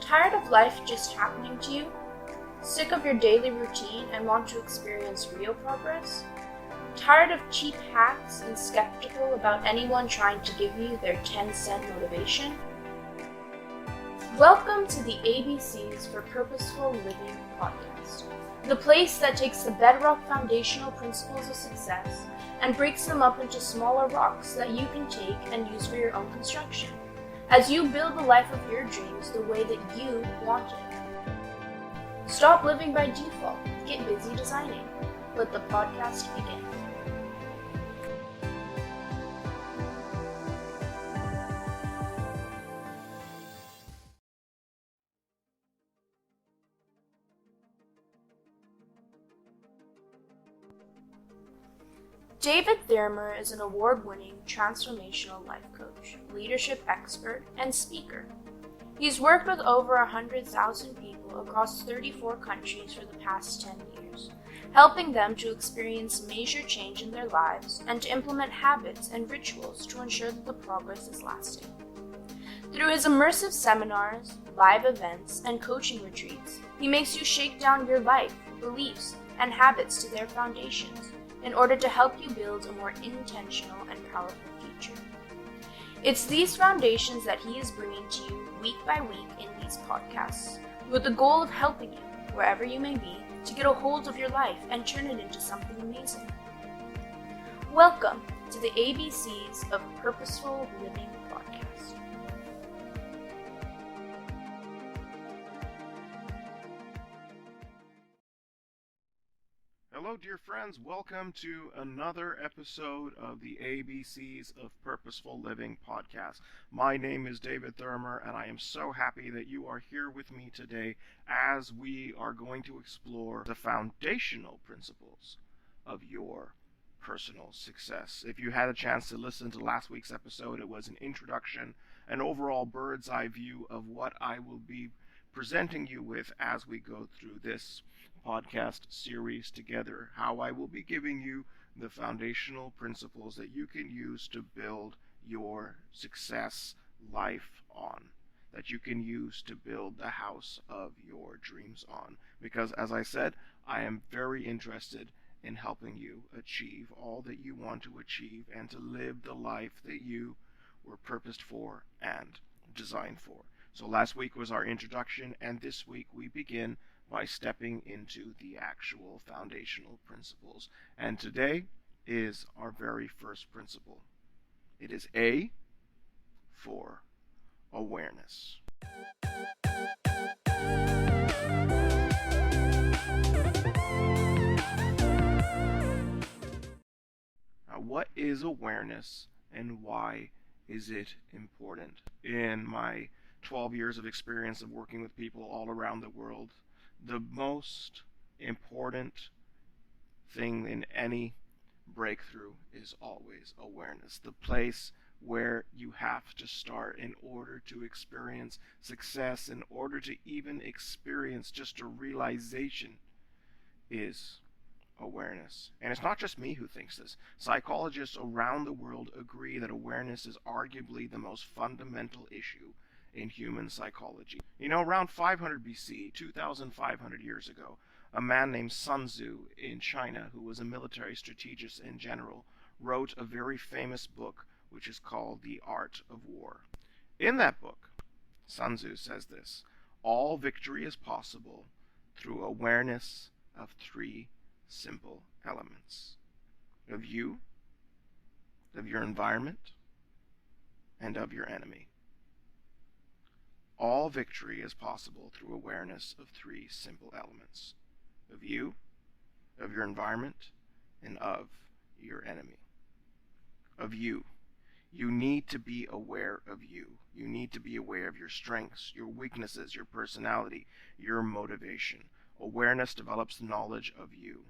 Tired of life just happening to you? Sick of your daily routine and want to experience real progress? Tired of cheap hacks and skeptical about anyone trying to give you their 10-cent motivation? Welcome to the ABCs for Purposeful Living podcast, the place that takes the bedrock foundational principles of success and breaks them up into smaller rocks that you can take and use for your own construction, as you build the life of your dreams the way that you want it. Stop living by default. Get busy designing. Let the podcast begin. David Thurmer is an award-winning transformational life coach, leadership expert, and speaker. He's worked with over 100,000 people across 34 countries for the past 10 years, helping them to experience major change in their lives and to implement habits and rituals to ensure that the progress is lasting. Through his immersive seminars, live events, and coaching retreats, he makes you shake down your life, beliefs, and habits to their foundations in order to help you build a more intentional and powerful future. It's these foundations that he is bringing to you week by week in these podcasts, with the goal of helping you, wherever you may be, to get a hold of your life and turn it into something amazing. Welcome to the ABCs of Purposeful Living podcast. Hello, dear friends. Welcome to another episode of the ABCs of Purposeful Living podcast. My name is David Thurmer, and I am so happy that you are here with me today as we are going to explore the foundational principles of your personal success. If you had a chance to listen to last week's episode, it was an introduction, an overall bird's eye view of what I will be presenting you with as we go through this podcast series together, how I will be giving you the foundational principles that you can use to build your success life on, that you can use to build the house of your dreams on. Because as I said, I am very interested in helping you achieve all that you want to achieve and to live the life that you were purposed for and designed for. So last week was our introduction, and this week we begin by stepping into the actual foundational principles. And today is our very first principle. It is A for awareness. Now, what is awareness and why is it important? In my 12 years of experience of working with people all around the world, the most important thing in any breakthrough is always awareness. The place where you have to start in order to experience success, in order to even experience just a realization, is awareness. And it's not just me who thinks this. Psychologists around the world agree that awareness is arguably the most fundamental issue in human psychology. You know, around 500 BC, 2,500 years ago, a man named Sun Tzu in China, who was a military strategist in general, wrote a very famous book which is called The Art of War. In that book, Sun Tzu says this: all victory is possible through awareness of three simple elements: of you, of your environment, and of your enemy. All victory is possible through awareness of three simple elements: of you, of your environment, and of your enemy. Of you. You need to be aware of you. You need to be aware of your strengths, your weaknesses, your personality, your motivation. Awareness develops knowledge of you,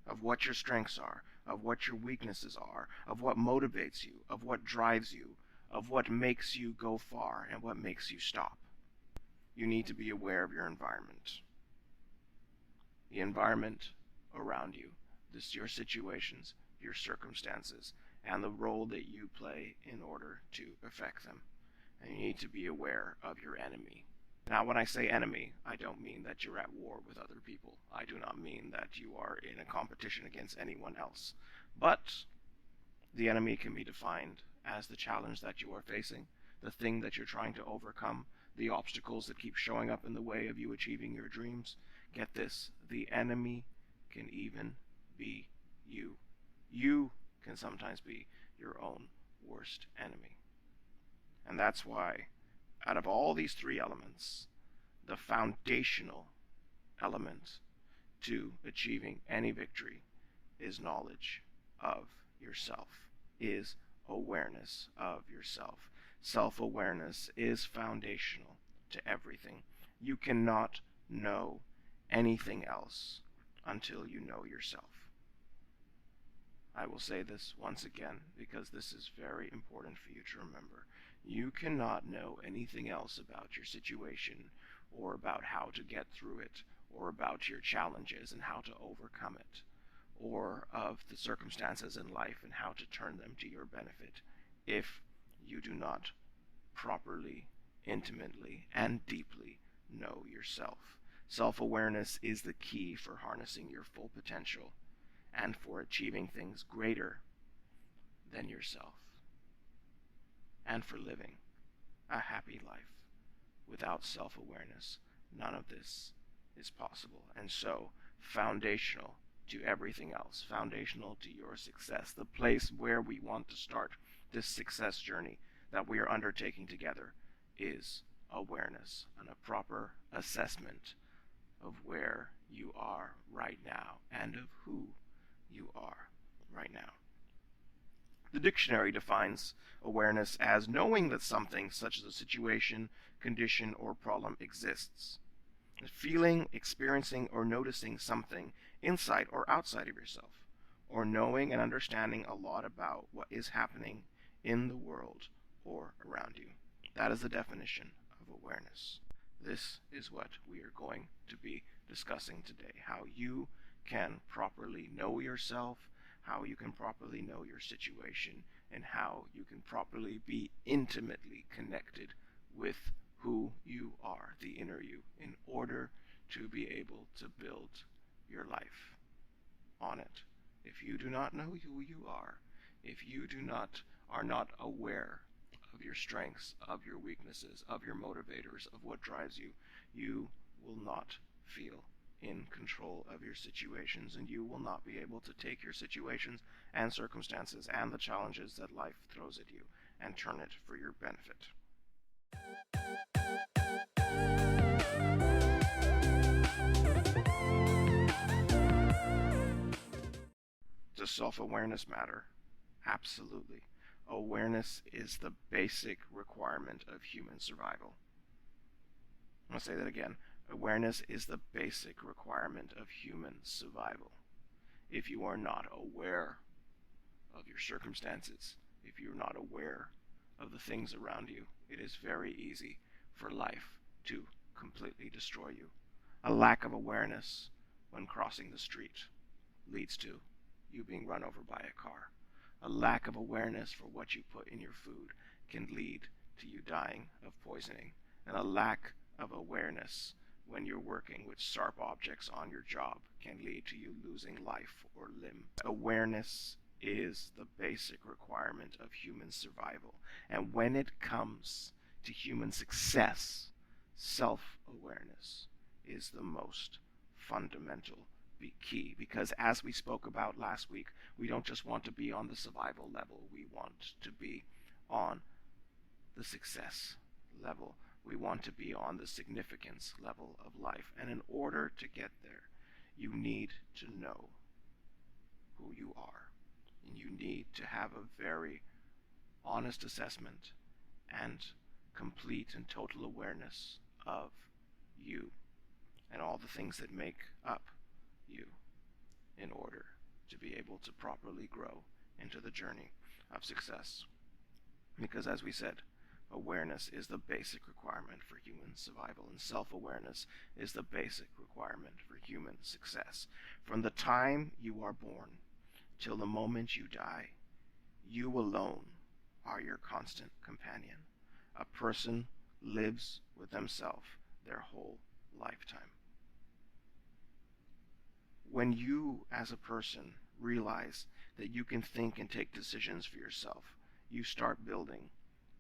of what your strengths are, of what your weaknesses are, of what motivates you, of what drives you, of what makes you go far and what makes you stop. You need to be aware of your environment. The environment around you, your situations, your circumstances, and the role that you play in order to affect them. And you need to be aware of your enemy. Now, when I say enemy, I don't mean that you're at war with other people. I do not mean that you are in a competition against anyone else. But the enemy can be defined as the challenge that you are facing, the thing that you're trying to overcome, the obstacles that keep showing up in the way of you achieving your dreams. Get this, the enemy can even be you. You can sometimes be your own worst enemy. And that's why, out of all these three elements, the foundational element to achieving any victory is knowledge of yourself, is awareness of yourself. Self-awareness is foundational to everything. You cannot know anything else until you know yourself. I will say this once again because this is very important for you to remember. You cannot know anything else about your situation or about how to get through it or about your challenges and how to overcome it or of the circumstances in life and how to turn them to your benefit if you do not properly, intimately, and deeply know yourself. Self-awareness is the key for harnessing your full potential and for achieving things greater than yourself, and for living a happy life. Without self-awareness, none of this is possible. And so, foundational to everything else, foundational to your success, the place where we want to start this success journey that we are undertaking together, is awareness and a proper assessment of where you are right now and of who you are right now. The dictionary defines awareness as knowing that something, such as a situation, condition, or problem, exists. Feeling, experiencing, or noticing something inside or outside of yourself, or knowing and understanding a lot about what is happening in the world or around you. That is the definition of awareness. This is what we are going to be discussing today. How you can properly know yourself, how you can properly know your situation, and how you can properly be intimately connected with who you are, the inner you, in order to be able to build your life on it. If you do not know who you are, if you are not aware of your strengths, of your weaknesses, of your motivators, of what drives you, you will not feel in control of your situations, and you will not be able to take your situations and circumstances and the challenges that life throws at you and turn it for your benefit. Does self-awareness matter? Absolutely. Awareness is the basic requirement of human survival. I'm going to say that again. Awareness is the basic requirement of human survival. If you are not aware of your circumstances, if you're not aware of the things around you, it is very easy for life to completely destroy you. A lack of awareness when crossing the street leads to you being run over by a car. A lack of awareness for what you put in your food can lead to you dying of poisoning. And a lack of awareness when you're working with sharp objects on your job can lead to you losing life or limb. Awareness is the basic requirement of human survival. And when it comes to human success, self-awareness is the most fundamental key, because as we spoke about last week, we don't just want to be on the survival level, we want to be on the success level. We want to be on the significance level of life. And in order to get there, you need to know who you are. And you need to have a very honest assessment and complete and total awareness of you and all the things that make up you in order to be able to properly grow into the journey of success. Because as we said, awareness is the basic requirement for human survival, and self-awareness is the basic requirement for human success. From the time you are born till the moment you die, you alone are your constant companion. A person lives with themselves their whole lifetime. When you, as a person, realize that you can think and take decisions for yourself, you start building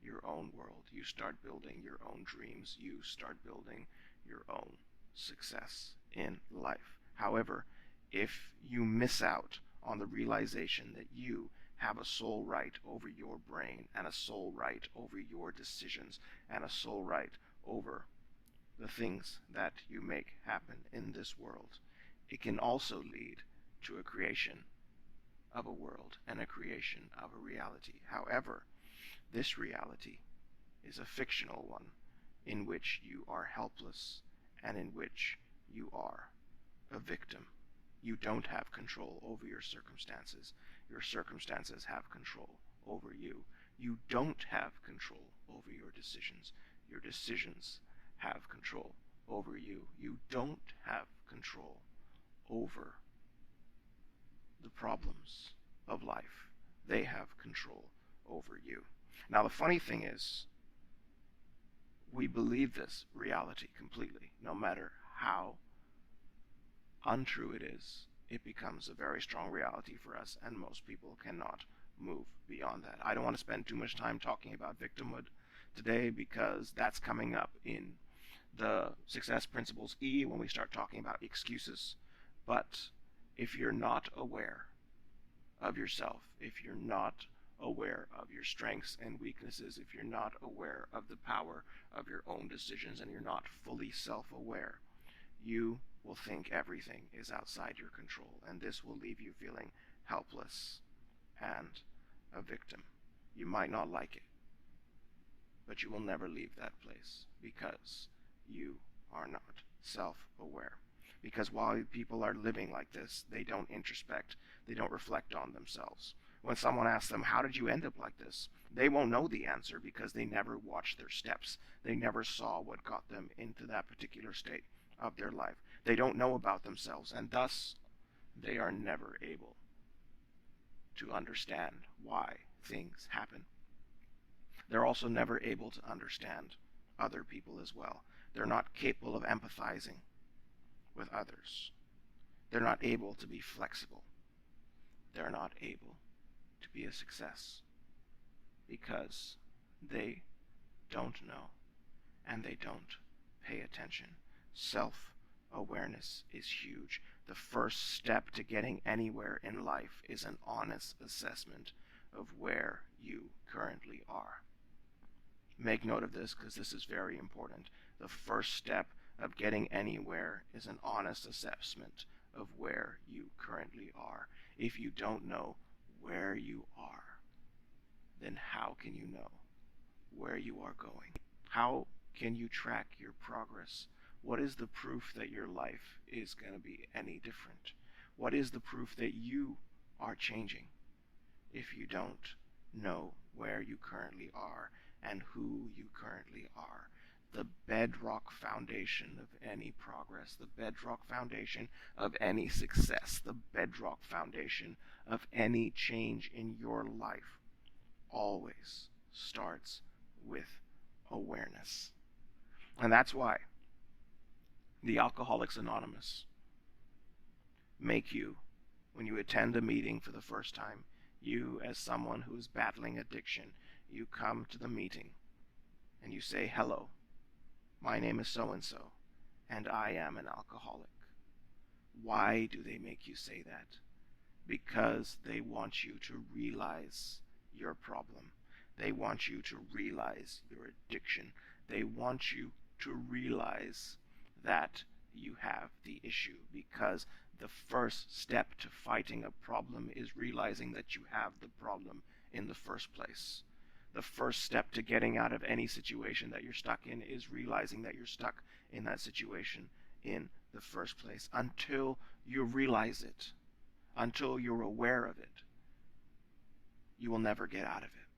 your own world. You start building your own dreams. You start building your own success in life. However, if you miss out on the realization that you have a sole right over your brain and a sole right over your decisions and a sole right over the things that you make happen in this world, it can also lead to a creation of a world and a creation of a reality. However, this reality is a fictional one in which you are helpless and in which you are a victim. You don't have control over your circumstances. Your circumstances have control over you. You don't have control over your decisions. Your decisions have control over you. You don't have control over the problems of life. They have control over you. Now, the funny thing is, we believe this reality completely. No matter how untrue it is, it becomes a very strong reality for us, and most people cannot move beyond that. I don't want to spend too much time talking about victimhood today because that's coming up in the Success Principles E when we start talking about excuses. But if you're not aware of yourself, if you're not aware of your strengths and weaknesses, if you're not aware of the power of your own decisions, and you're not fully self-aware, you will think everything is outside your control, and this will leave you feeling helpless and a victim. You might not like it, but you will never leave that place because you are not self-aware. Because while people are living like this, they don't introspect, they don't reflect on themselves. When someone asks them, how did you end up like this? They won't know the answer because they never watched their steps. They never saw what got them into that particular state of their life. They don't know about themselves, and thus they are never able to understand why things happen. They're also never able to understand other people as well. They're not capable of empathizing with others. They're not able to be flexible. They're not able to be a success because they don't know and they don't pay attention. Self-awareness is huge. The first step to getting anywhere in life is an honest assessment of where you currently are. Make note of this because this is very important. The first step of getting anywhere is an honest assessment of where you currently are. If you don't know where you are, then how can you know where you are going? How can you track your progress? What is the proof that your life is going to be any different? What is the proof that you are changing if you don't know where you currently are and who you currently are? The bedrock foundation of any progress, the bedrock foundation of any success, the bedrock foundation of any change in your life always starts with awareness. And that's why the Alcoholics Anonymous make you, when you attend a meeting for the first time, you as someone who is battling addiction, you come to the meeting and you say, hello, my name is so-and-so, and I am an alcoholic. Why do they make you say that? Because they want you to realize your problem. They want you to realize your addiction. They want you to realize that you have the issue, because the first step to fighting a problem is realizing that you have the problem in the first place. The first step to getting out of any situation that you're stuck in is realizing that you're stuck in that situation in the first place. Until you realize it, until you're aware of it, you will never get out of it,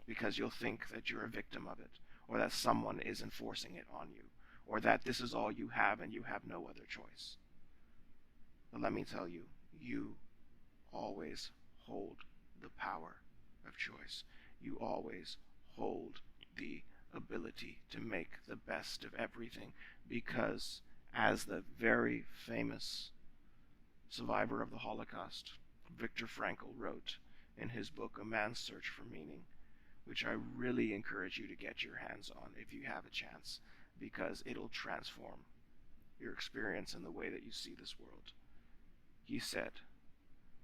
because you'll think that you're a victim of it, or that someone is enforcing it on you, or that this is all you have and you have no other choice. But let me tell you, you always hold the power of choice. You always hold the ability to make the best of everything, because, as the very famous survivor of the Holocaust, Viktor Frankl, wrote in his book A Man's Search for Meaning, which I really encourage you to get your hands on if you have a chance, because it'll transform your experience in the way that you see this world. He said,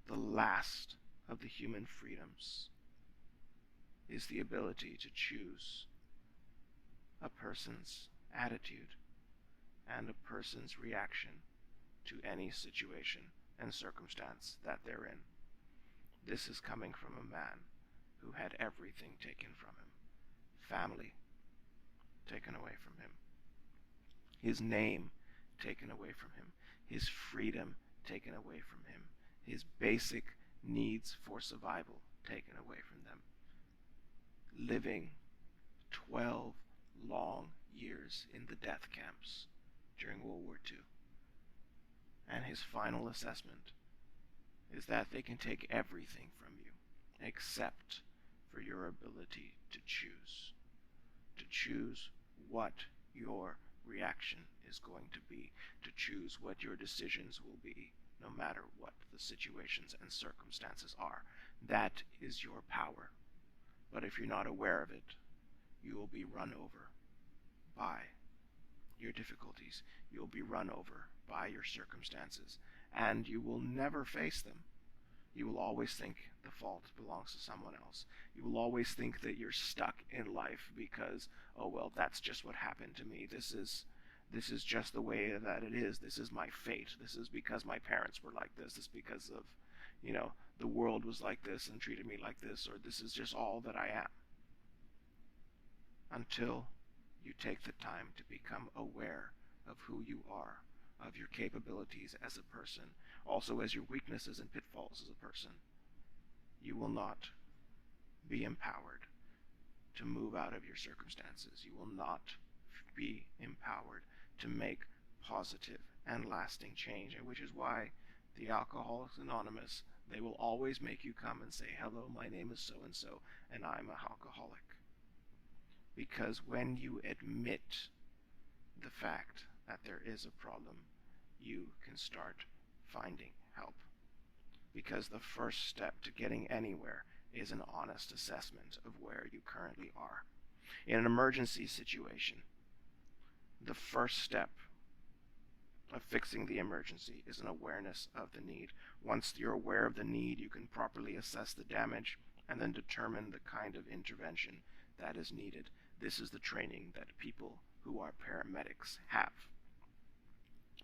the last of the human freedoms is the ability to choose a person's attitude and a person's reaction to any situation and circumstance that they're in. This is coming from a man who had everything taken from him. Family taken away from him. His name taken away from him. His freedom taken away from him. His basic needs for survival taken away from them. Living 12 long years in the death camps during World War II. And his final assessment is that they can take everything from you except for your ability to choose. To choose what your reaction is going to be. To choose what your decisions will be, no matter what the situations and circumstances are. That is your power. But if you're not aware of it, you will be run over by your difficulties. You'll be run over by your circumstances, and you will never face them. You will always think the fault belongs to someone else. You will always think that you're stuck in life because, oh well, that's just what happened to me. This is just the way that it is. This is my fate. This is because my parents were like this. This is because of, the world was like this and treated me like this, or this is just all that I am. Until you take the time to become aware of who you are, of your capabilities as a person, also as your weaknesses and pitfalls as a person, you will not be empowered to move out of your circumstances. You will not be empowered to make positive and lasting change, which is why the Alcoholics Anonymous, they will always make you come and say, hello, my name is so-and-so, and I'm an alcoholic. Because when you admit the fact that there is a problem, you can start finding help. Because the first step to getting anywhere is an honest assessment of where you currently are. In an emergency situation, the first step of fixing the emergency is an awareness of the need. Once you're aware of the need, you can properly assess the damage and then determine the kind of intervention that is needed. This is the training that people who are paramedics have.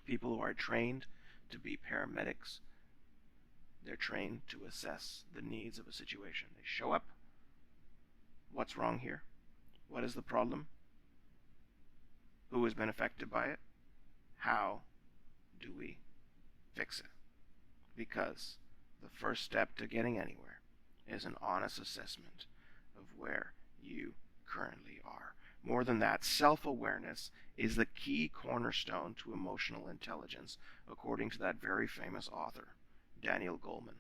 People who are trained to be paramedics, they're trained to assess the needs of a situation. They show up. What's wrong here? What is the problem? Who has been affected by it? How do we fix it? Because the first step to getting anywhere is an honest assessment of where you currently are. More than that, self-awareness is the key cornerstone to emotional intelligence, according to that very famous author, Daniel Goleman.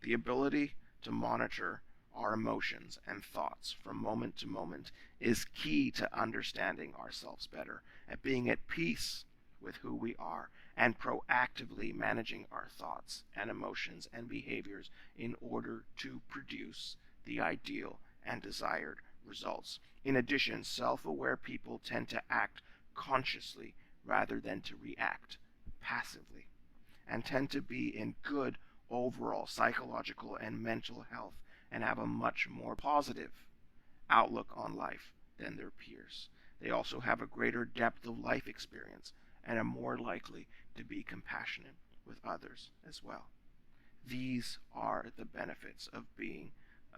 The ability to monitor our emotions and thoughts from moment to moment is key to understanding ourselves better, at being at peace with who we are, and proactively managing our thoughts and emotions and behaviors in order to produce the ideal and desired results. In addition, self-aware people tend to act consciously rather than to react passively, and tend to be in good overall psychological and mental health, and have a much more positive outlook on life than their peers. They also have a greater depth of life experience and are more likely to be compassionate with others as well. These are the benefits of being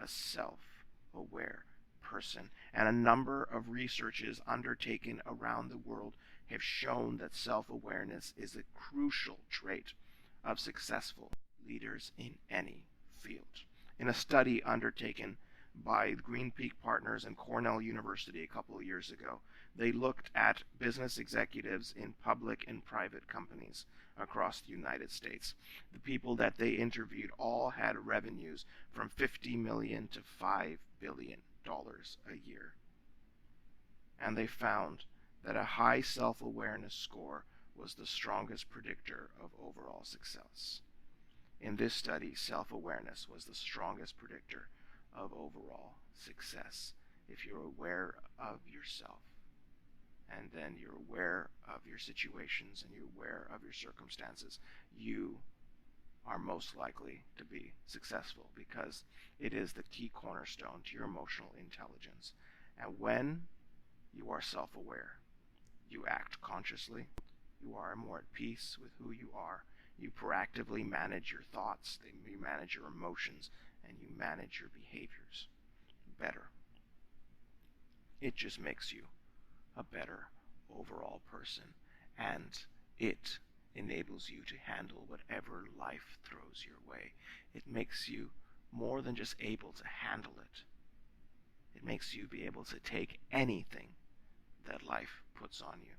a self-aware person, and a number of researches undertaken around the world have shown that self-awareness is a crucial trait of successful leaders in any field. In a study undertaken by Green Peak Partners and Cornell University a couple of years ago, they looked at business executives in public and private companies across the United States. The people that they interviewed all had revenues from $50 million to $5 billion a year. and they found that a high self-awareness score was the strongest predictor of overall success. In this study, self-awareness was the strongest predictor of overall success. If you're aware of yourself, and then you're aware of your situations and you're aware of your circumstances, you are most likely to be successful, because it is the key cornerstone to your emotional intelligence. And when you are self-aware, you act consciously, you are more at peace with who you are, you proactively manage your thoughts, you manage your emotions, and you manage your behaviors better. It just makes you a better overall person, and it enables you to handle whatever life throws your way. It makes you more than just able to handle it. It makes you be able to take anything that life puts on you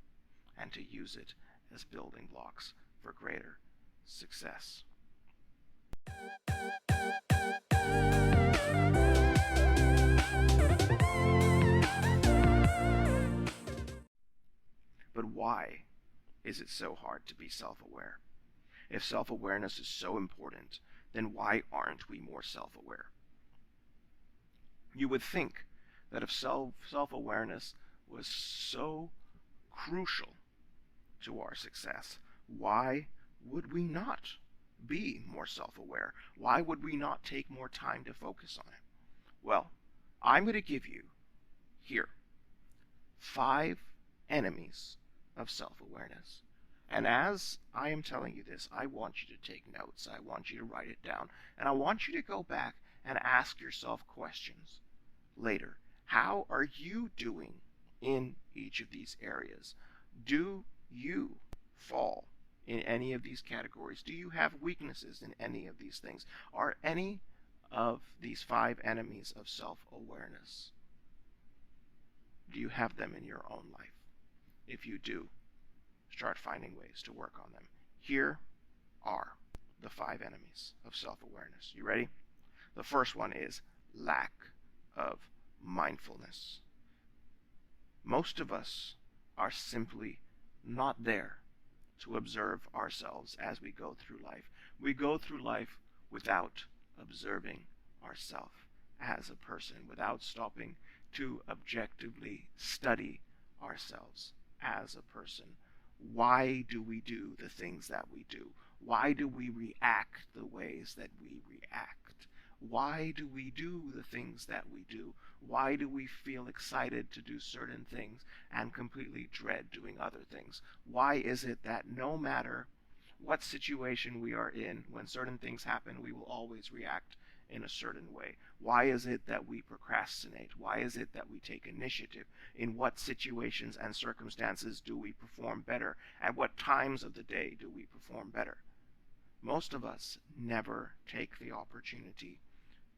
and to use it as building blocks for greater success. But why is it so hard to be self-aware? If self-awareness is so important, then why aren't we more self-aware? You would think that if self-awareness was so crucial to our success, why would we not be more self-aware? Why would we not take more time to focus on it? Well, I'm going to give you here 5 enemies of self-awareness. And as I am telling you this, I want you to take notes. I want you to write it down. And I want you to go back and ask yourself questions later. How are you doing in each of these areas? Do you fall in any of these categories? Do you have weaknesses in any of these things? Are any of these 5 enemies of self-awareness, do you have them in your own life? If you do, start finding ways to work on them. Here are the 5 enemies of self-awareness. You ready? The first one is lack of mindfulness. Most of us are simply not there to observe ourselves as we go through life. We go through life without observing ourselves as a person, without stopping to objectively study ourselves as a person. Why do we do the things that we do? Why do we react the ways that we react? Why do we do the things that we do? Why do we feel excited to do certain things and completely dread doing other things? Why is it that no matter what situation we are in, when certain things happen, we will always react in a certain way? Why is it that we procrastinate? Why is it that we take initiative? In what situations and circumstances do we perform better? At what times of the day do we perform better? Most of us never take the opportunity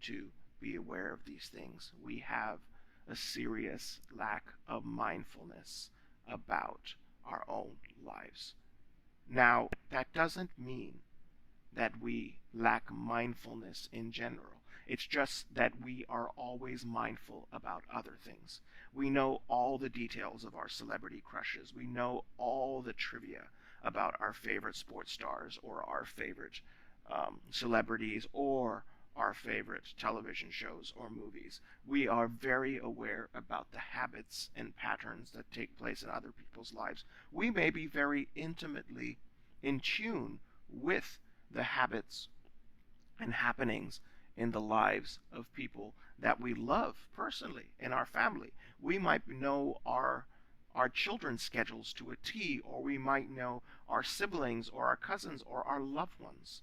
to be aware of these things. We have a serious lack of mindfulness about our own lives. Now, that doesn't mean that we lack mindfulness in general. It's just that we are always mindful about other things. We know all the details of our celebrity crushes. We know all the trivia about our favorite sports stars, or our favorite celebrities, or our favorite television shows or movies. We are very aware about the habits and patterns that take place in other people's lives. We may be very intimately in tune with the habits and happenings in the lives of people that we love personally in our family. We might know our children's schedules to a T, or we might know our siblings or our cousins or our loved ones'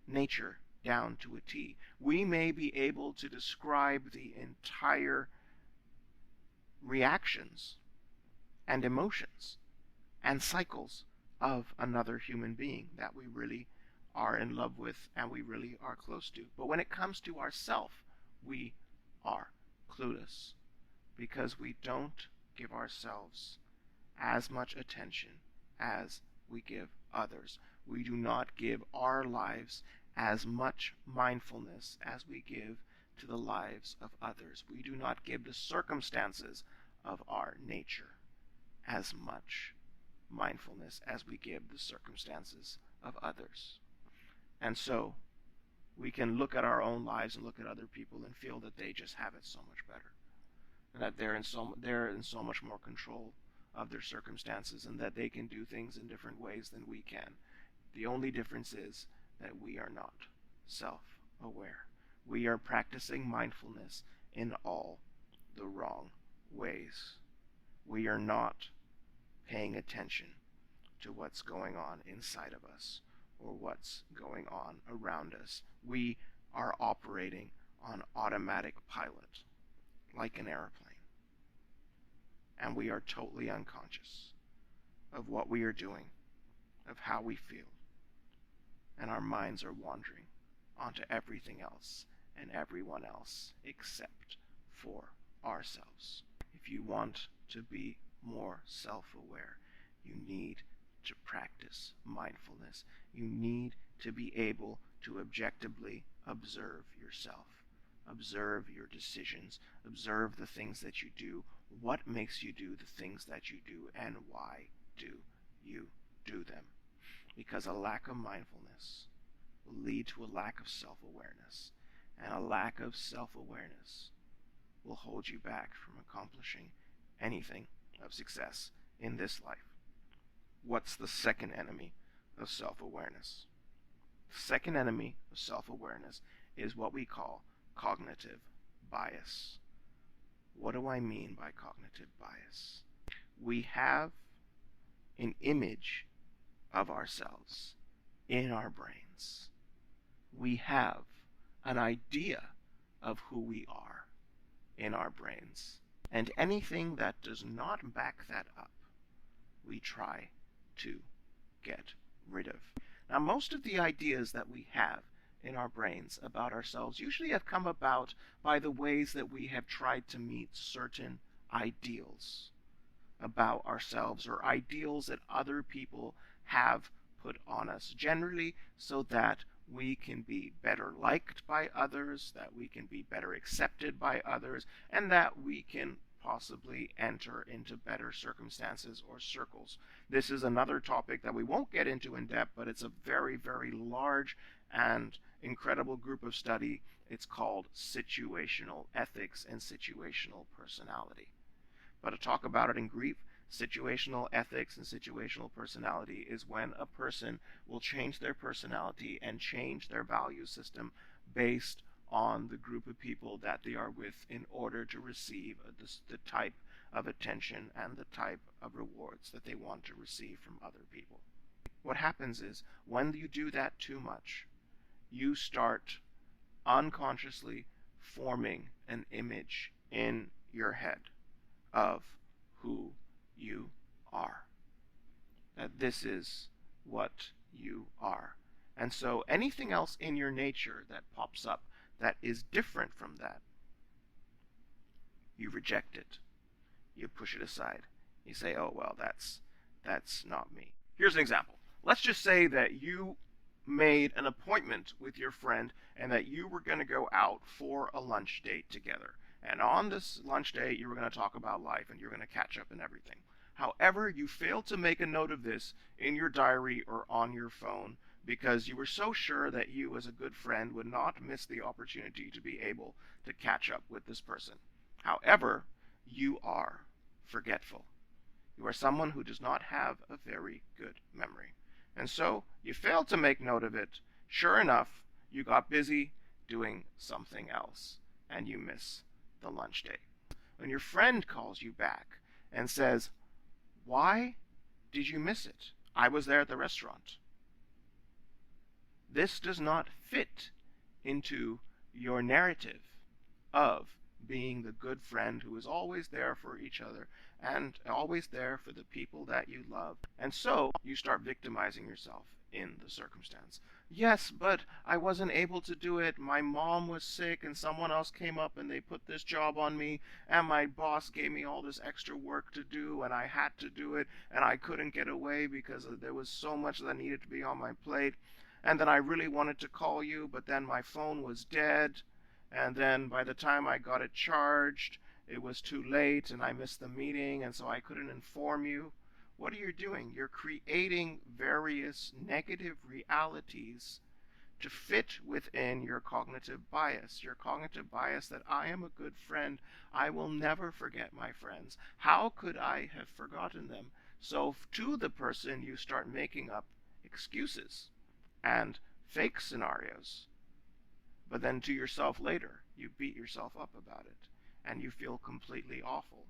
nature down to a T. We may be able to describe the entire reactions and emotions and cycles of another human being that we really are in love with and we really are close to. But when it comes to ourself, we are clueless, because we don't give ourselves as much attention as we give others. We do not give our lives as much mindfulness as we give to the lives of others. We do not give the circumstances of our nature as much mindfulness as we give the circumstances of others. And so we can look at our own lives and look at other people and feel that they just have it so much better, and that they're in so much more control of their circumstances, and that they can do things in different ways than we can. The only difference is that we are not self-aware. We are practicing mindfulness in all the wrong ways. We are not paying attention to what's going on inside of us or what's going on around us. We are operating on automatic pilot, like an airplane. And we are totally unconscious of what we are doing, of how we feel. And our minds are wandering onto everything else and everyone else except for ourselves. If you want to be more self-aware, you need to practice mindfulness. You need to be able to objectively observe yourself, observe your decisions, observe the things that you do, what makes you do the things that you do, and why do you do them. Because a lack of mindfulness will lead to a lack of self-awareness, and a lack of self-awareness will hold you back from accomplishing anything of success in this life. What's the second enemy of self-awareness? The second enemy of self-awareness is what we call cognitive bias. What do I mean by cognitive bias? We have an image of ourselves in our brains. We have an idea of who we are in our brains. And anything that does not back that up, we try to get rid of. Now, most of the ideas that we have in our brains about ourselves usually have come about by the ways that we have tried to meet certain ideals about ourselves, or ideals that other people have put on us, generally so that we can be better liked by others, that we can be better accepted by others, and that we can possibly enter into better circumstances or circles. This is another topic that we won't get into in depth, but it's a very, very large and incredible group of study. It's called situational ethics and situational personality. But to talk about it in brief, situational ethics and situational personality is when a person will change their personality and change their value system based on the group of people that they are with in order to receive the type of attention and the type of rewards that they want to receive from other people. What happens is, when you do that too much, you start unconsciously forming an image in your head of who you are. That this is what you are. And so anything else in your nature that pops up that is different from that, you reject it. You push it aside. You say, oh, well, that's not me. Here's an example. Let's just say that you made an appointment with your friend and that you were going to go out for a lunch date together. And on this lunch date, you were going to talk about life and you're going to catch up and everything. However, you failed to make a note of this in your diary or on your phone because you were so sure that you, as a good friend, would not miss the opportunity to be able to catch up with this person. However, you are forgetful. You are someone who does not have a very good memory. And so you failed to make note of it. Sure enough, you got busy doing something else and you miss the lunch date. When your friend calls you back and says, why did you miss it? I was there at the restaurant. This does not fit into your narrative of being the good friend who is always there for each other and always there for the people that you love. And so you start victimizing yourself in the circumstance. Yes, but I wasn't able to do it. My mom was sick and someone else came up and they put this job on me and my boss gave me all this extra work to do and I had to do it and I couldn't get away because there was so much that needed to be on my plate. And then I really wanted to call you, but then my phone was dead. And then by the time I got it charged it was too late and I missed the meeting and so I couldn't inform you. What are you doing? You're creating various negative realities to fit within your cognitive bias. Your cognitive bias that I am a good friend. I will never forget my friends. How could I have forgotten them? So to the person, you start making up excuses and fake scenarios. But then to yourself later, you beat yourself up about it and you feel completely awful.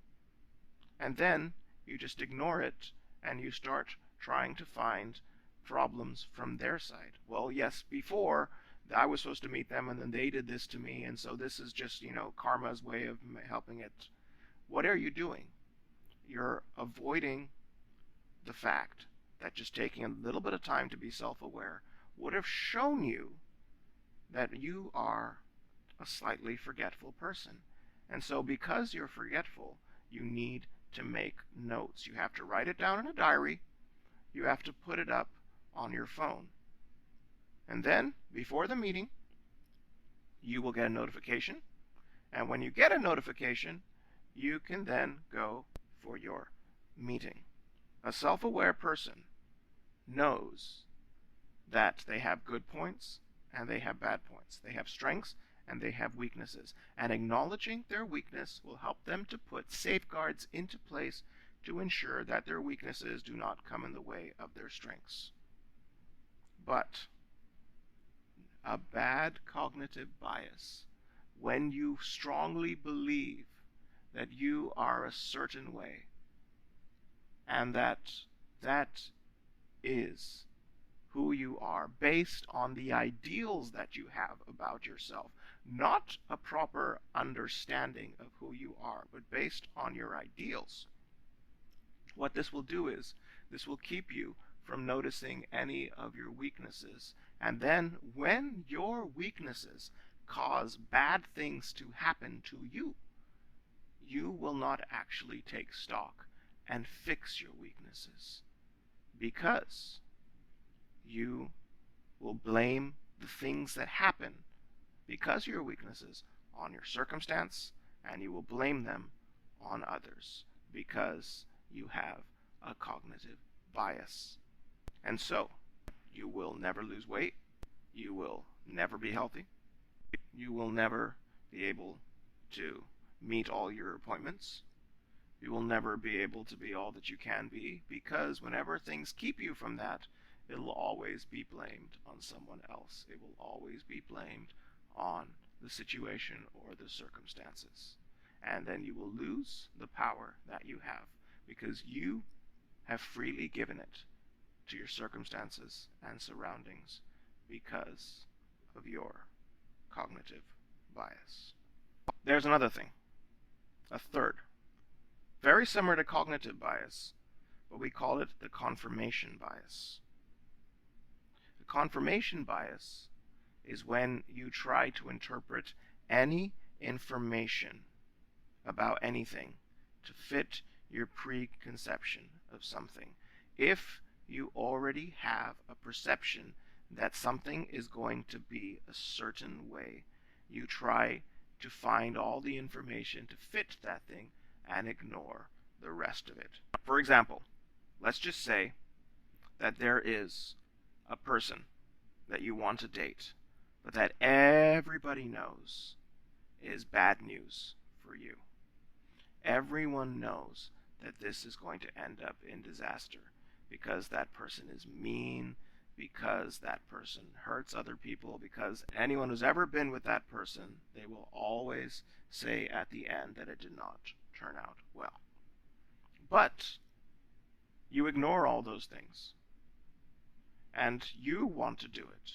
And then you just ignore it and you start trying to find problems from their side. Well, yes, before I was supposed to meet them and then they did this to me, and so this is just, karma's way of helping it. What are you doing? You're avoiding the fact that just taking a little bit of time to be self-aware would have shown you that you are a slightly forgetful person. And so because you're forgetful, you need to make notes. You have to write it down in a diary. You have to put it up on your phone. And then, before the meeting, you will get a notification. And when you get a notification, you can then go for your meeting. A self-aware person knows that they have good points and they have bad points. They have strengths and they have weaknesses. And acknowledging their weakness will help them to put safeguards into place to ensure that their weaknesses do not come in the way of their strengths. But a bad cognitive bias, when you strongly believe that you are a certain way and that is who you are based on the ideals that you have about yourself, not a proper understanding of who you are, but based on your ideals. What this will do is this will keep you from noticing any of your weaknesses. And then when your weaknesses cause bad things to happen to you, you will not actually take stock and fix your weaknesses, because you will blame the things that happen because of your weaknesses on your circumstance, and you will blame them on others because you have a cognitive bias. And so, you will never lose weight, you will never be healthy, you will never be able to meet all your appointments, you will never be able to be all that you can be, because whenever things keep you from that, it will always be blamed on someone else. It will always be blamed on the situation or the circumstances. And then you will lose the power that you have, because you have freely given it to your circumstances and surroundings because of your cognitive bias. There's another thing, a third, very similar to cognitive bias, but we call it the confirmation bias. The confirmation bias is when you try to interpret any information about anything to fit your preconception of something. If you already have a perception that something is going to be a certain way, you try to find all the information to fit that thing and ignore the rest of it. For example, let's just say that there is a person that you want to date, but that everybody knows is bad news for you. Everyone knows that this is going to end up in disaster because that person is mean, because that person hurts other people, because anyone who's ever been with that person, they will always say at the end that it did not turn out well. But you ignore all those things, and you want to do it.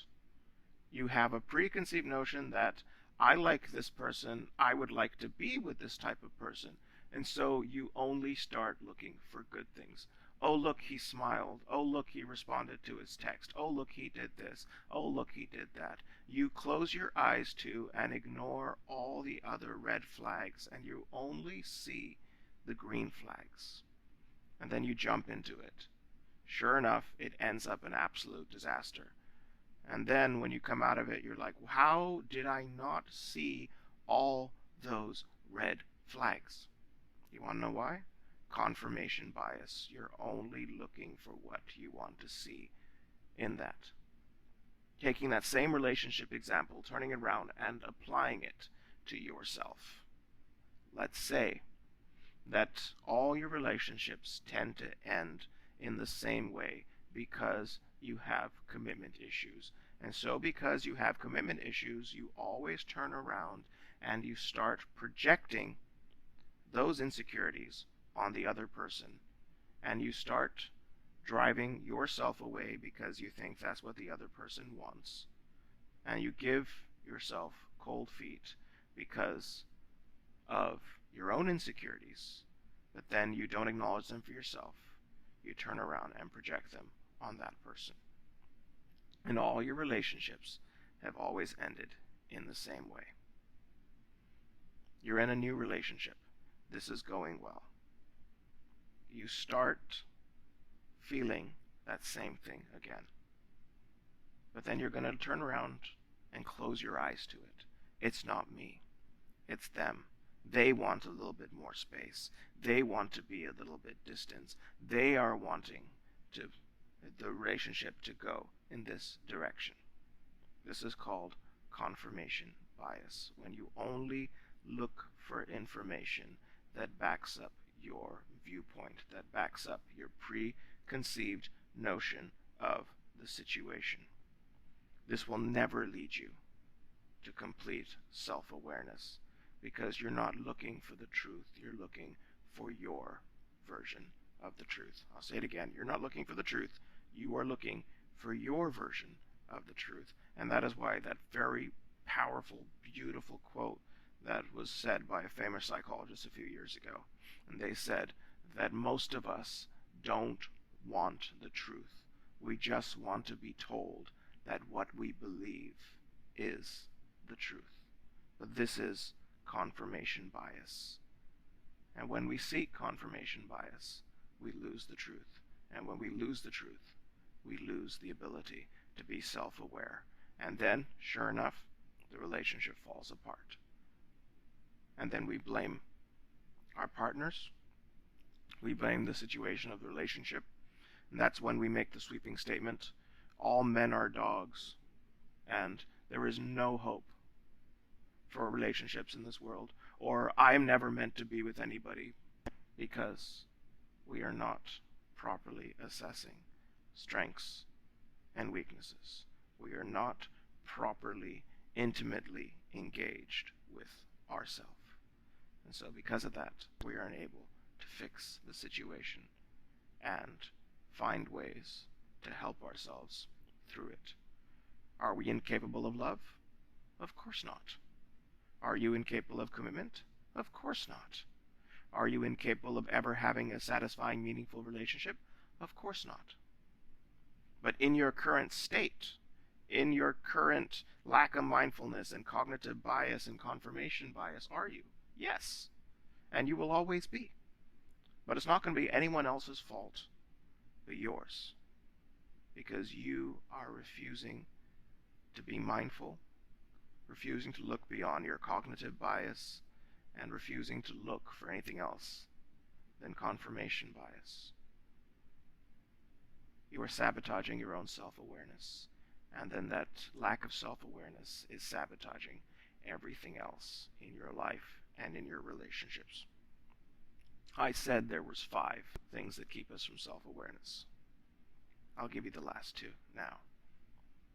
You have a preconceived notion that I like this person, I would like to be with this type of person, and so you only start looking for good things. Oh, look, he smiled. Oh, look, he responded to his text. Oh, look, he did this. Oh, look, he did that. You close your eyes to and ignore all the other red flags, and you only see the green flags. And then you jump into it. Sure enough, it ends up an absolute disaster. And then when you come out of it, you're like, how did I not see all those red flags. You want to know why? Confirmation bias. You're only looking for what you want to see in that. Taking that same relationship example, turning it around and applying it to yourself. Let's say that all your relationships tend to end in the same way because you have commitment issues. And so because you have commitment issues, you always turn around and you start projecting those insecurities on the other person. And you start driving yourself away because you think that's what the other person wants. And you give yourself cold feet because of your own insecurities, but then you don't acknowledge them for yourself. You turn around and project them on that person. And all your relationships have always ended in the same way. You're in a new relationship. This is going well. You start feeling that same thing again. But then you're going to turn around and close your eyes to it. It's not me. It's them. They want a little bit more space. They want to be a little bit distant. They are wanting the relationship to go in this direction. This is called confirmation bias, when you only look for information that backs up your viewpoint, that backs up your preconceived notion of the situation. This will never lead you to complete self-awareness, because you're not looking for the truth, you're looking for your version of the truth. I'll say it again, you're not looking for the truth, you are looking for your version of the truth. And that is why that very powerful, beautiful quote that was said by a famous psychologist a few years ago, and they said that most of us don't want the truth. We just want to be told that what we believe is the truth. But this is confirmation bias. And when we seek confirmation bias, we lose the truth. And when we lose the truth, we lose the ability to be self-aware. And then, sure enough, the relationship falls apart. And then we blame our partners. We blame the situation of the relationship. And that's when we make the sweeping statement, all men are dogs, and there is no hope for relationships in this world, or I am never meant to be with anybody, because we are not properly assessing strengths and weaknesses. We are not properly, intimately engaged with ourselves. And so because of that, we are unable to fix the situation and find ways to help ourselves through it. Are we incapable of love? Of course not. Are you incapable of commitment? Of course not. Are you incapable of ever having a satisfying, meaningful relationship? Of course not. But in your current state, in your current lack of mindfulness and cognitive bias and confirmation bias, are you? Yes. And you will always be. But it's not going to be anyone else's fault but yours, because you are refusing to be mindful, refusing to look beyond your cognitive bias, and refusing to look for anything else than confirmation bias. You are sabotaging your own self-awareness, and then that lack of self-awareness is sabotaging everything else in your life and in your relationships. I said there was 5 things that keep us from self-awareness. I'll give you the last 2 now.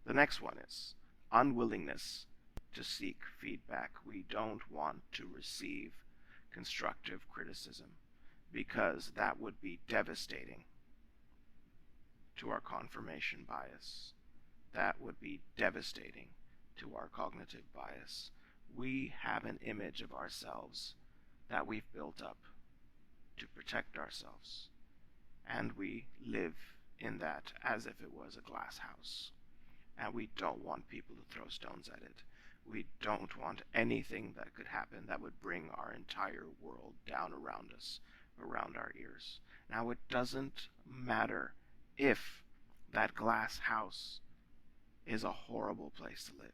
The next one is unwillingness to seek feedback. We don't want to receive constructive criticism because that would be devastating to our confirmation bias. That would be devastating to our cognitive bias. We have an image of ourselves that we've built up to protect ourselves, and we live in that as if it was a glass house, and we don't want people to throw stones at it. We don't want anything that could happen that would bring our entire world down around us, around our ears. Now, it doesn't matter if that glass house is a horrible place to live.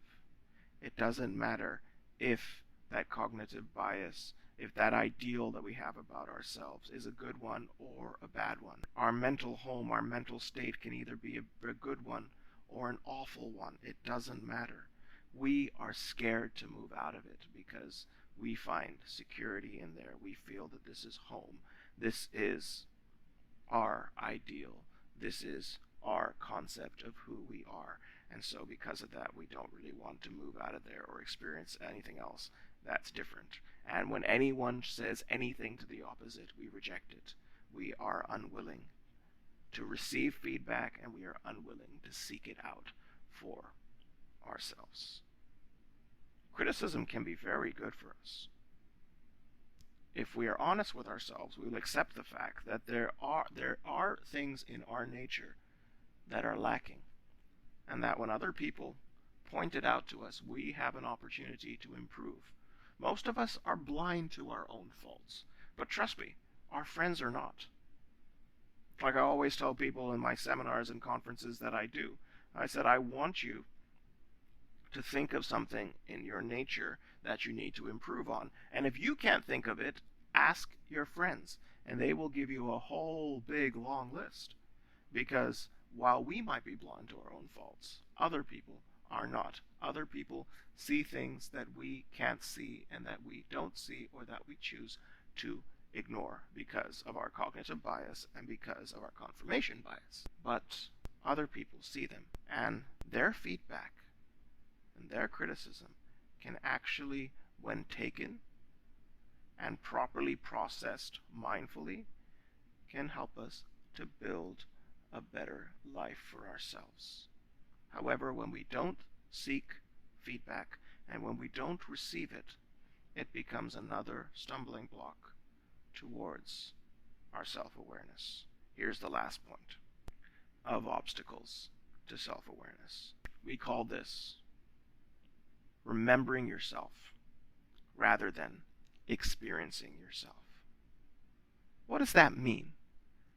It doesn't matter if that cognitive bias if that ideal that we have about ourselves is a good one or a bad one. Our mental home, our mental state can either be a good one or an awful one. It doesn't matter. We are scared to move out of it because we find security in there. We feel that this is home. This is our ideal. This is our concept of who we are. And so because of that, we don't really want to move out of there or experience anything else that's different. And when anyone says anything to the opposite, we reject it. We are unwilling to receive feedback, and we are unwilling to seek it out for ourselves. Criticism can be very good for us. If we are honest with ourselves, we will accept the fact that there are things in our nature that are lacking, and that when other people point it out to us, we have an opportunity to improve. Most of us are blind to our own faults, but trust me, our friends are not. Like I always tell people in my seminars and conferences that I do, I said, I want you to think of something in your nature that you need to improve on. And if you can't think of it, ask your friends, and they will give you a whole big long list. Because while we might be blind to our own faults, other people are not. Other people see things that we can't see and that we don't see, or that we choose to ignore because of our cognitive bias and because of our confirmation bias. But other people see them, and their feedback and their criticism can actually, when taken and properly processed mindfully, can help us to build a better life for ourselves. However, when we don't seek feedback and when we don't receive it, it becomes another stumbling block towards our self-awareness. Here's the last point of obstacles to self-awareness. We call this remembering yourself rather than experiencing yourself. What does that mean?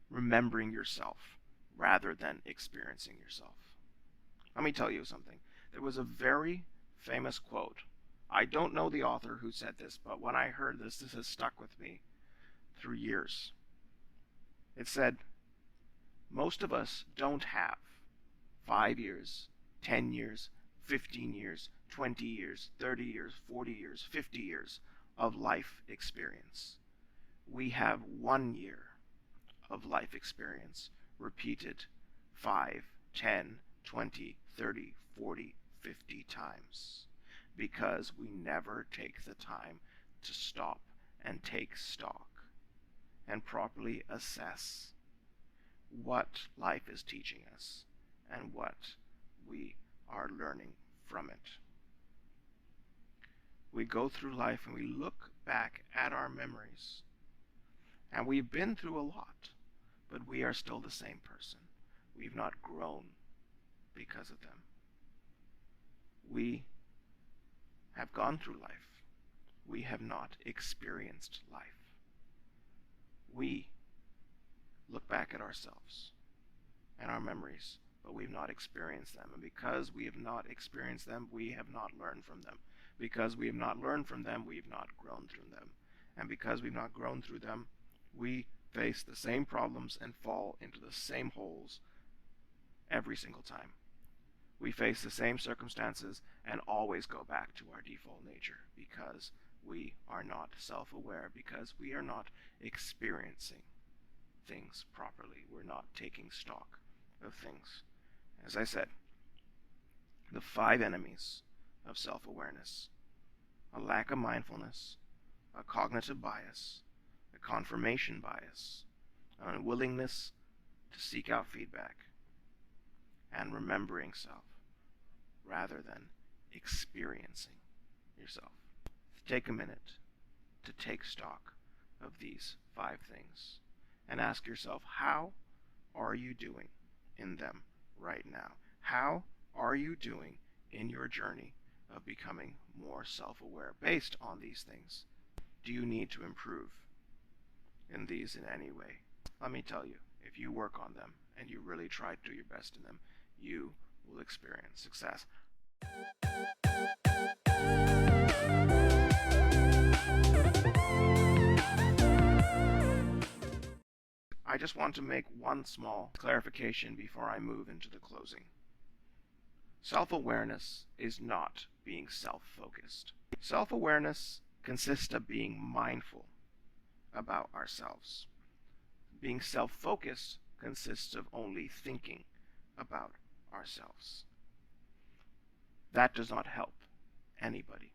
Remembering yourself rather than experiencing yourself. Let me tell you something. There was a very famous quote. I don't know the author who said this, but when I heard this has stuck with me through years. It said, most of us don't have 5 years, 10 years, 15 years, 20 years, 30 years, 40 years, 50 years of life experience. We have 1 year of life experience repeated 5, 10, 20, 30, 40, 50 times because we never take the time to stop and take stock and properly assess what life is teaching us and what we are learning from it. We go through life and we look back at our memories, and we've been through a lot, but we are still the same person. We've not grown because of them. We have gone through life. We have not experienced life. We look back at ourselves and our memories, but we've not experienced them. And because we have not experienced them, we have not learned from them. Because we have not learned from them, we've not grown through them. And because we've not grown through them, we face the same problems and fall into the same holes every single time. We face the same circumstances and always go back to our default nature because we are not self-aware, because we are not experiencing things properly. We're not taking stock of things. As I said, the 5 enemies of self-awareness: a lack of mindfulness, a cognitive bias, a confirmation bias, an unwillingness to seek out feedback, and remembering self rather than experiencing yourself. Take a minute to take stock of these 5 things and ask yourself, how are you doing in them right now? How are you doing in your journey of becoming more self-aware based on these things? Do you need to improve in these in any way? Let me tell you, if you work on them and you really try to do your best in them, you will experience success. I just want to make one small clarification before I move into the closing. Self-awareness is not being self-focused. Self-awareness consists of being mindful about ourselves. Being self-focused consists of only thinking about ourselves. That does not help anybody.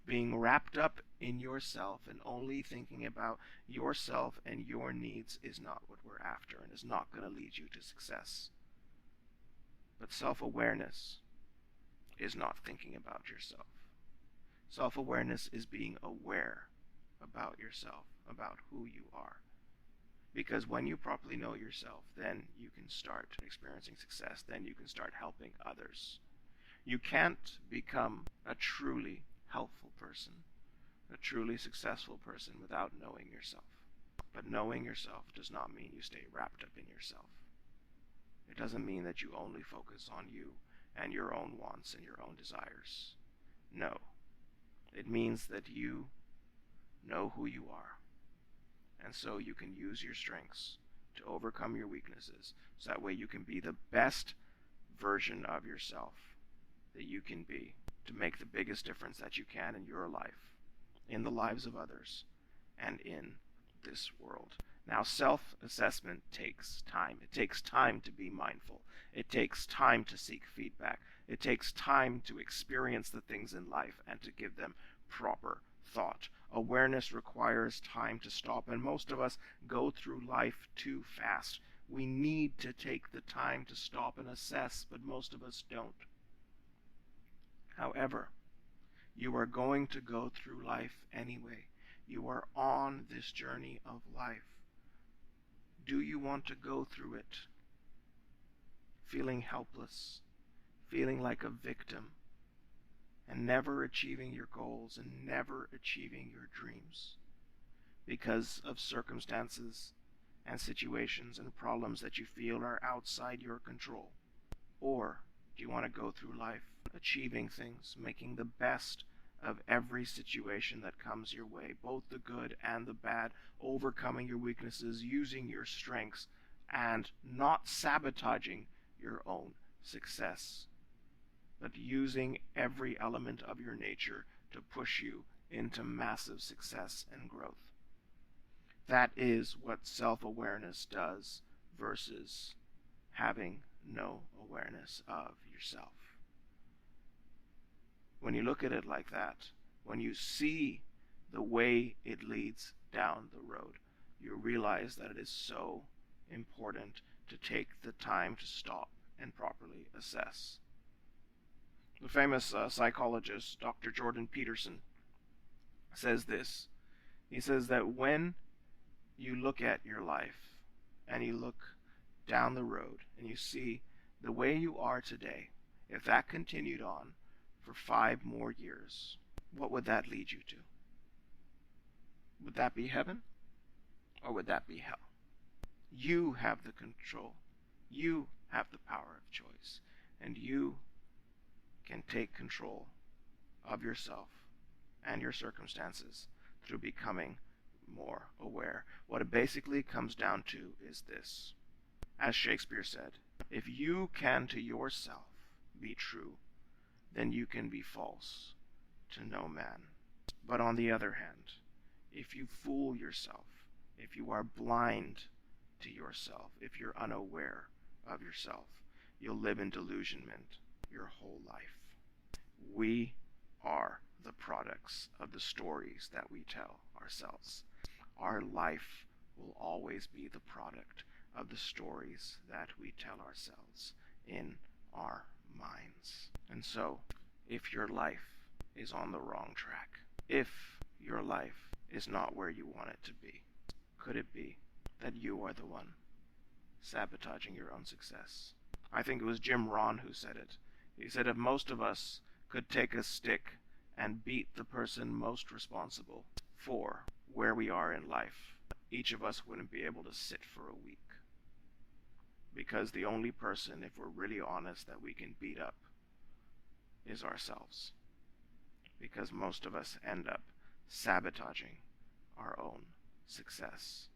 Being wrapped up in yourself and only thinking about yourself and your needs is not what we're after and is not going to lead you to success. But self-awareness is not thinking about yourself. Self-awareness is being aware about yourself, about who you are. Because when you properly know yourself, then you can start experiencing success, then you can start helping others. You can't become a truly helpful person, a truly successful person without knowing yourself. But knowing yourself does not mean you stay wrapped up in yourself. It doesn't mean that you only focus on you and your own wants and your own desires. No. It means that you know who you are, and so you can use your strengths to overcome your weaknesses, so that way you can be the best version of yourself that you can be, to make the biggest difference that you can in your life, in the lives of others, and in this world. Now, self-assessment takes time. It takes time to be mindful. It takes time to seek feedback. It takes time to experience the things in life and to give them proper thought. Awareness requires time to stop, and most of us go through life too fast. We need to take the time to stop and assess, but most of us don't. However, you are going to go through life anyway. You are on this journey of life. Do you want to go through it feeling helpless, feeling like a victim, and never achieving your goals and never achieving your dreams because of circumstances and situations and problems that you feel are outside your control? Or do you want to go through life achieving things, making the best of every situation that comes your way, both the good and the bad, overcoming your weaknesses, using your strengths, and not sabotaging your own success, but using every element of your nature to push you into massive success and growth? That is what self-awareness does versus having no awareness of yourself. When you look at it like that, when you see the way it leads down the road, you realize that it is so important to take the time to stop and properly assess. The famous psychologist, Dr. Jordan Peterson, says this. He says that when you look at your life and you look down the road and you see the way you are today, if that continued on for 5 more years, what would that lead you to? Would that be heaven, or would that be hell? You have the control. You have the power of choice, and you can take control of yourself and your circumstances through becoming more aware. What it basically comes down to is this. As Shakespeare said, if you can to yourself be true, then you can be false to no man. But on the other hand, if you fool yourself, if you are blind to yourself, if you're unaware of yourself, you'll live in delusionment your whole life. We are the products of the stories that we tell ourselves. Our life will always be the product of the stories that we tell ourselves in our minds. And so, if your life is on the wrong track, if your life is not where you want it to be, could it be that you are the one sabotaging your own success? I think it was Jim Rohn who said it. He said if most of us could take a stick and beat the person most responsible for where we are in life, each of us wouldn't be able to sit for a week. Because the only person, if we're really honest, that we can beat up is ourselves. Because most of us end up sabotaging our own success.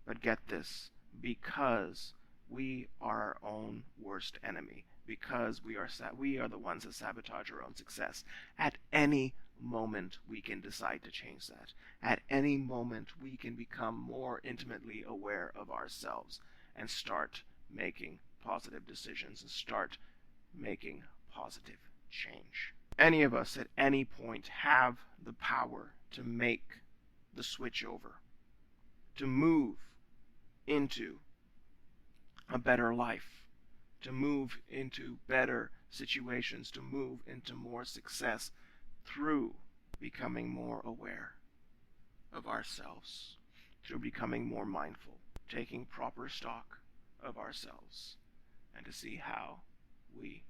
But get this, because we are our own worst enemy, because we are the ones that sabotage our own success. At any moment we can decide to change that. At any moment we can become more intimately aware of ourselves and start making positive decisions and start making positive change. Any of us at any point have the power to make the switch over, to move into a better life, to move into better situations, to move into more success through becoming more aware of ourselves, through becoming more mindful, taking proper stock of ourselves, and to see how we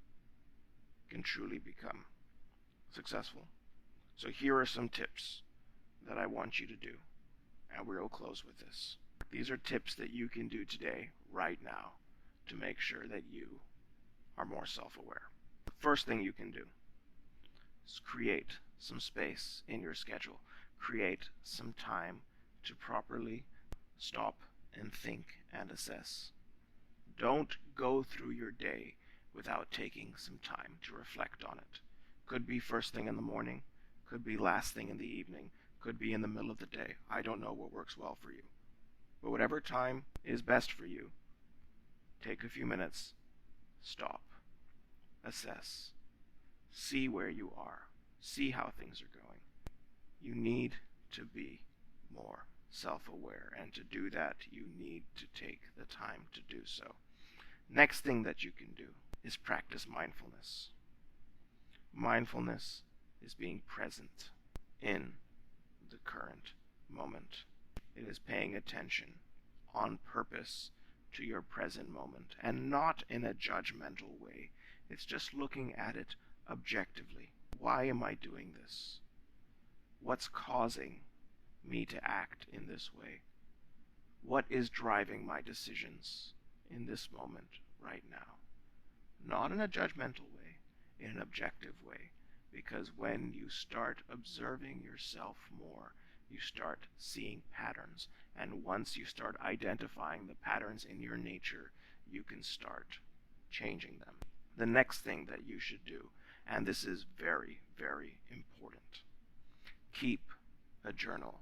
can truly become successful. So here are some tips that I want you to do, and we'll close with this. These are tips that you can do today, right now, to make sure that you are more self-aware. The first thing you can do is create some space in your schedule. Create some time to properly stop and think and assess. Don't go through your day without taking some time to reflect on it. Could be first thing in the morning, could be last thing in the evening, could be in the middle of the day. I don't know what works well for you. But whatever time is best for you, take a few minutes, stop, assess, see where you are, see how things are going. You need to be more self-aware, and to do that, you need to take the time to do so. Next thing that you can do is practice mindfulness. Mindfulness is being present in the current moment. It is paying attention on purpose to your present moment, and not in a judgmental way. It's just looking at it objectively. Why am I doing this? What's causing me to act in this way? What is driving my decisions in this moment right now? Not in a judgmental way, in an objective way. Because when you start observing yourself more, you start seeing patterns. And once you start identifying the patterns in your nature, you can start changing them. The next thing that you should do, and this is very, very important, keep a journal.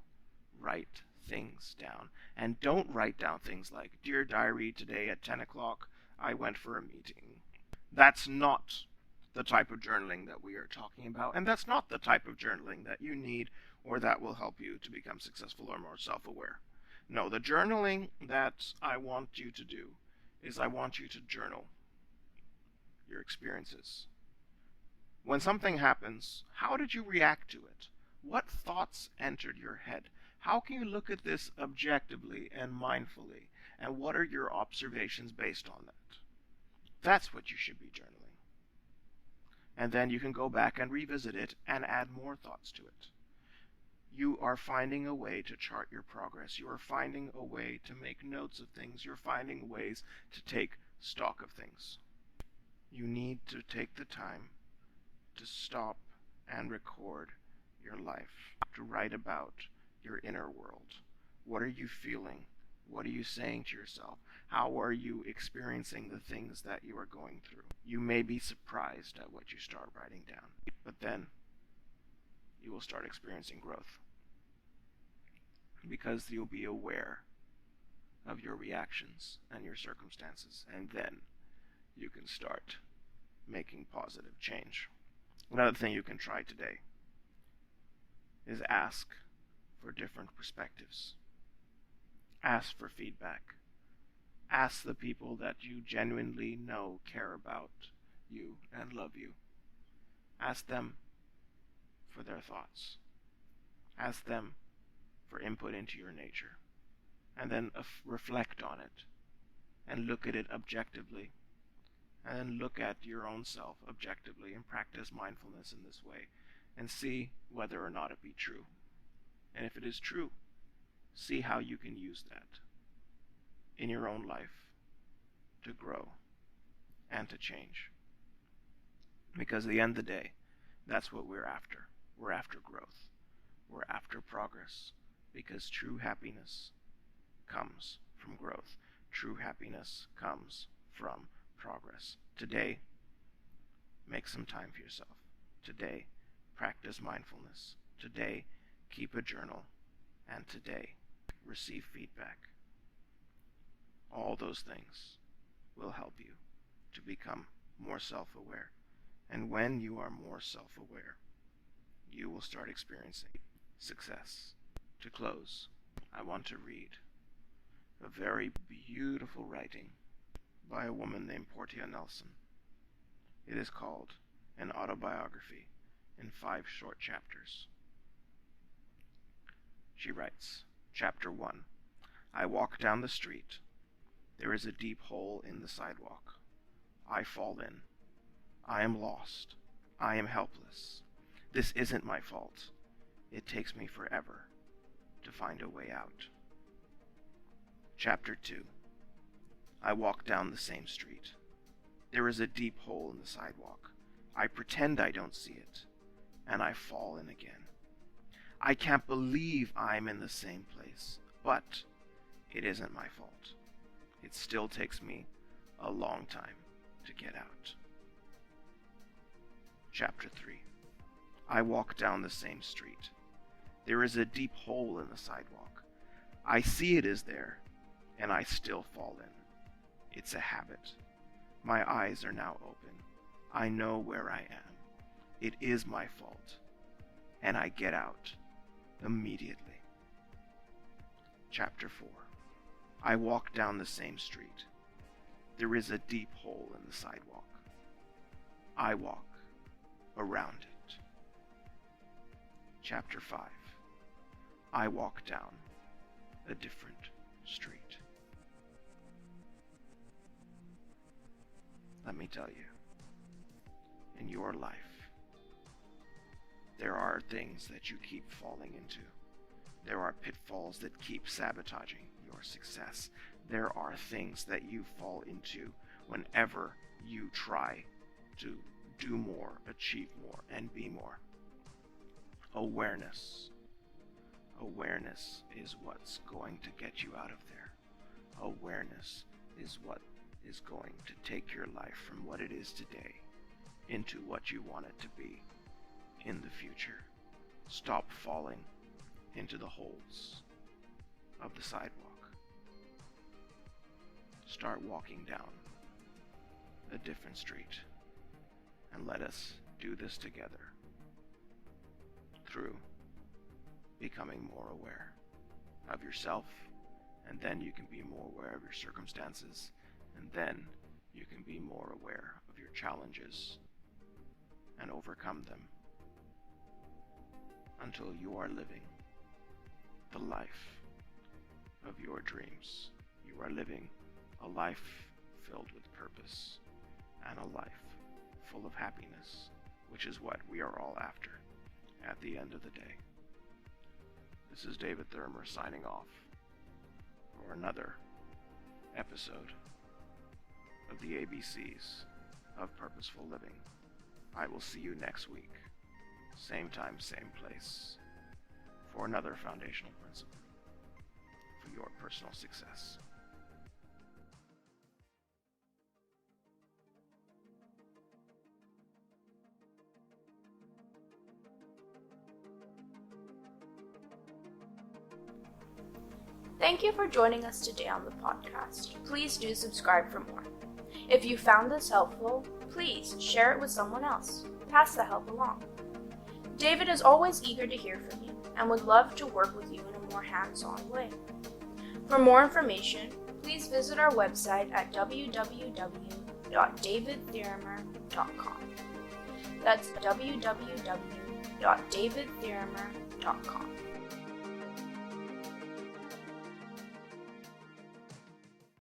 Write things down. And don't write down things like, "Dear Diary, today at 10 o'clock, I went for a meeting." That's not the type of journaling that we are talking about, and that's not the type of journaling that you need or that will help you to become successful or more self-aware. No, the journaling that I want you to do is I want you to journal your experiences. When something happens, how did you react to it? What thoughts entered your head? How can you look at this objectively and mindfully? And what are your observations based on that? That's what you should be journaling. And then you can go back and revisit it and add more thoughts to it. You are finding a way to chart your progress. You are finding a way to make notes of things. You're finding ways to take stock of things. You need to take the time to stop and record your life, to write about your inner world. What are you feeling? What are you saying to yourself? How are you experiencing the things that you are going through? You may be surprised at what you start writing down, but then you will start experiencing growth, because you'll be aware of your reactions and your circumstances, and then you can start making positive change. Another thing you can try today is ask for different perspectives. Ask for feedback. Ask the people that you genuinely know care about you and love you. Ask them for their thoughts. Ask them for input into your nature. And then reflect on it. And look at it objectively. And then look at your own self objectively and practice mindfulness in this way. And see whether or not it be true. And if it is true, see how you can use that in your own life to grow and to change. Because at the end of the day, that's what we're after. We're after growth. We're after progress. Because true happiness comes from growth. True happiness comes from progress. Today, make some time for yourself. Today, practice mindfulness. Today, keep a journal. And today, receive feedback. All those things will help you to become more self-aware. And when you are more self-aware, you will start experiencing success. To close, I want to read a very beautiful writing by a woman named Portia Nelson. It is called An Autobiography in 5 short chapters. She writes, Chapter 1. I walk down the street. There is a deep hole in the sidewalk. I fall in. I am lost. I am helpless. This isn't my fault. It takes me forever to find a way out. Chapter 2. I walk down the same street. There is a deep hole in the sidewalk. I pretend I don't see it, and I fall in again. I can't believe I'm in the same place, but it isn't my fault. It still takes me a long time to get out. Chapter 3. I walk down the same street. There is a deep hole in the sidewalk. I see it is there, and I still fall in. It's a habit. My eyes are now open. I know where I am. It is my fault, and I get out immediately. Chapter 4. I walk down the same street. There is a deep hole in the sidewalk. I walk around it. Chapter 5. I walk down a different street. Let me tell you, in your life, there are things that you keep falling into. There are pitfalls that keep sabotaging your success. There are things that you fall into whenever you try to do more, achieve more, and be more. Awareness. Awareness is what's going to get you out of there. Awareness is what is going to take your life from what it is today into what you want it to be in the future. Stop falling into the holes of the sidewalk. Start walking down a different street, and let us do this together through becoming more aware of yourself, and then you can be more aware of your circumstances, and then you can be more aware of your challenges and overcome them until you are living the life of your dreams. You are living a life filled with purpose and a life full of happiness, which is what we are all after at the end of the day. This is David Thurmer signing off for another episode of the ABCs of Purposeful Living. I will see you next week, same time, same place, for another foundational principle for your personal success. Thank you for joining us today on the podcast. Please do subscribe for more. If you found this helpful, please share it with someone else. Pass the help along. David is always eager to hear from you and would love to work with you in a more hands-on way. For more information, please visit our website at www.davidthirimer.com. That's www.davidthirimer.com.